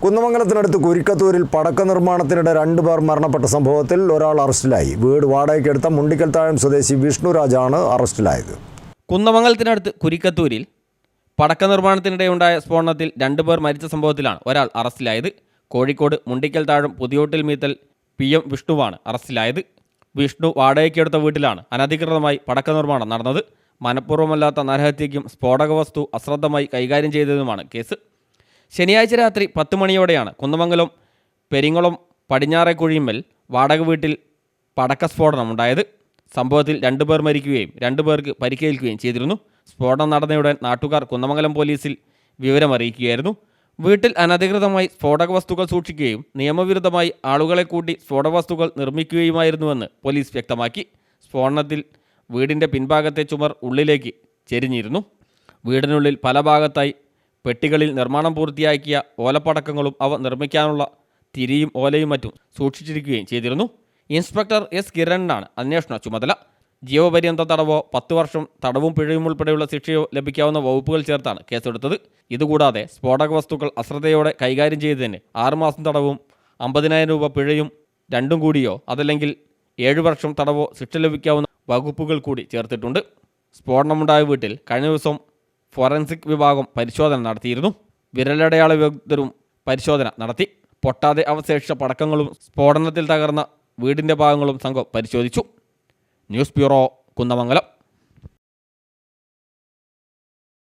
കുന്നമംഗലത്തിനടുത്ത് കുരിക്കത്തൂരിൽ പടക്ക നിർമ്മാണത്തിനിടെ 2 പേർ മരണപ്പെട്ട സംഭവത്തിൽ ഒരാൾ അറസ്റ്റിലായി. വീട് വാടകയ്ക്കെടുത്ത മുണ്ടിക്കൽത്താഴം സ്വദേശി വിഷ്ണുരാജാണ് അറസ്റ്റിലായത്. കുന്നമംഗലത്തിനടുത്ത് കുരിക്കത്തൂരിൽ പടക്ക നിർമ്മാണത്തിനിടെയുണ്ടായ സ്ഫോടനത്തിൽ 2 പേർ മരിച്ച സംഭവത്തിലാണ് ഒരാൾ അറസ്റ്റിലായത്. കോഴിക്കോട് മുണ്ടിക്കൽത്താഴം പുതിയോട്ടിൽ മീത്തൽ PM വിഷ്ണുവാണ് അറസ്റ്റിലായത്. വിഷ്ണു വാടകയ്ക്കെടുത്ത വീട്ടിലാണ് അനധികൃതമായി പടക്ക നിർമ്മാണം നടന്നത്. മനഃപൂർവ്വമല്ലാത്ത നരഹത്യയ്ക്കും സ്ഫോടക വസ്തു അശ്രദ്ധമായി കൈകാര്യം ചെയ്തതുമാണ് കേസ്. ശനിയാഴ്ച രാത്രി 10 മണിയോടെയാണ് കുന്നമംഗലം പെരിങ്ങളം പടിഞ്ഞാറേക്കുഴിയുമ്മൽ വാടക വീട്ടിൽ പടക്കസ്ഫോടനമുണ്ടായത്. സംഭവത്തിൽ 2 പേർ മരിക്കുകയും 2 പേർക്ക് പരിക്കേൽക്കുകയും ചെയ്തിരുന്നു. സ്ഫോടനം നടന്നയുടൻ നാട്ടുകാർ കുന്നമംഗലം പോലീസിൽ വിവരമറിയിക്കുകയായിരുന്നു. വീട്ടിൽ അനധികൃതമായി സ്ഫോടക വസ്തുക്കൾ സൂക്ഷിക്കുകയും നിയമവിരുദ്ധമായി ആളുകളെ കൂട്ടി സ്ഫോടക വസ്തുക്കൾ നിർമ്മിക്കുകയുമായിരുന്നുവെന്ന് പോലീസ് വ്യക്തമാക്കി. സ്ഫോടനത്തിൽ വീടിൻ്റെ പിൻഭാഗത്തെ ചുമർ ഉള്ളിലേക്ക് ചെരിഞ്ഞിരുന്നു. വീടിനുള്ളിൽ പല ഭാഗത്തായി പെട്ടികളിൽ നിർമ്മാണം പൂർത്തിയാക്കിയ ഓലപ്പടക്കങ്ങളും അവ നിർമ്മിക്കാനുള്ള തിരിയും ഓലയും മറ്റും സൂക്ഷിച്ചിരിക്കുകയും ചെയ്തിരുന്നു. Inspector S. കിരണിനാണ് അന്വേഷണ ചുമതല. ജീവപര്യന്ത തടവോ 10 വർഷം തടവും പിഴയും ഉൾപ്പെടെയുള്ള ശിക്ഷയോ ലഭിക്കാവുന്ന വകുപ്പുകൾ ചേർത്താണ് കേസെടുത്തത്. ഇതുകൂടാതെ സ്ഫോടക വസ്തുക്കൾ അശ്രദ്ധയോടെ കൈകാര്യം ചെയ്തതിന് 6 മാസം തടവും 50,000 രൂപ പിഴയും രണ്ടും കൂടിയോ അതല്ലെങ്കിൽ 7 വർഷം തടവോ ശിക്ഷ ലഭിക്കാവുന്ന വകുപ്പുകൾ കൂടി ചേർത്തിട്ടുണ്ട്. സ്ഫോടനമുണ്ടായ വീട്ടിൽ കഴിഞ്ഞ ദിവസം ഫോറൻസിക് വിഭാഗം പരിശോധന നടത്തിയിരുന്നു. വിരലടയാള വിദഗ്ധരും പരിശോധന നടത്തി. പൊട്ടാതെ അവശേഷിച്ച പടക്കങ്ങളും സ്ഫോടനത്തിൽ തകർന്ന വീടിൻ്റെ ഭാഗങ്ങളും സംഘം പരിശോധിച്ചു. News bureau, Kunnamangalam.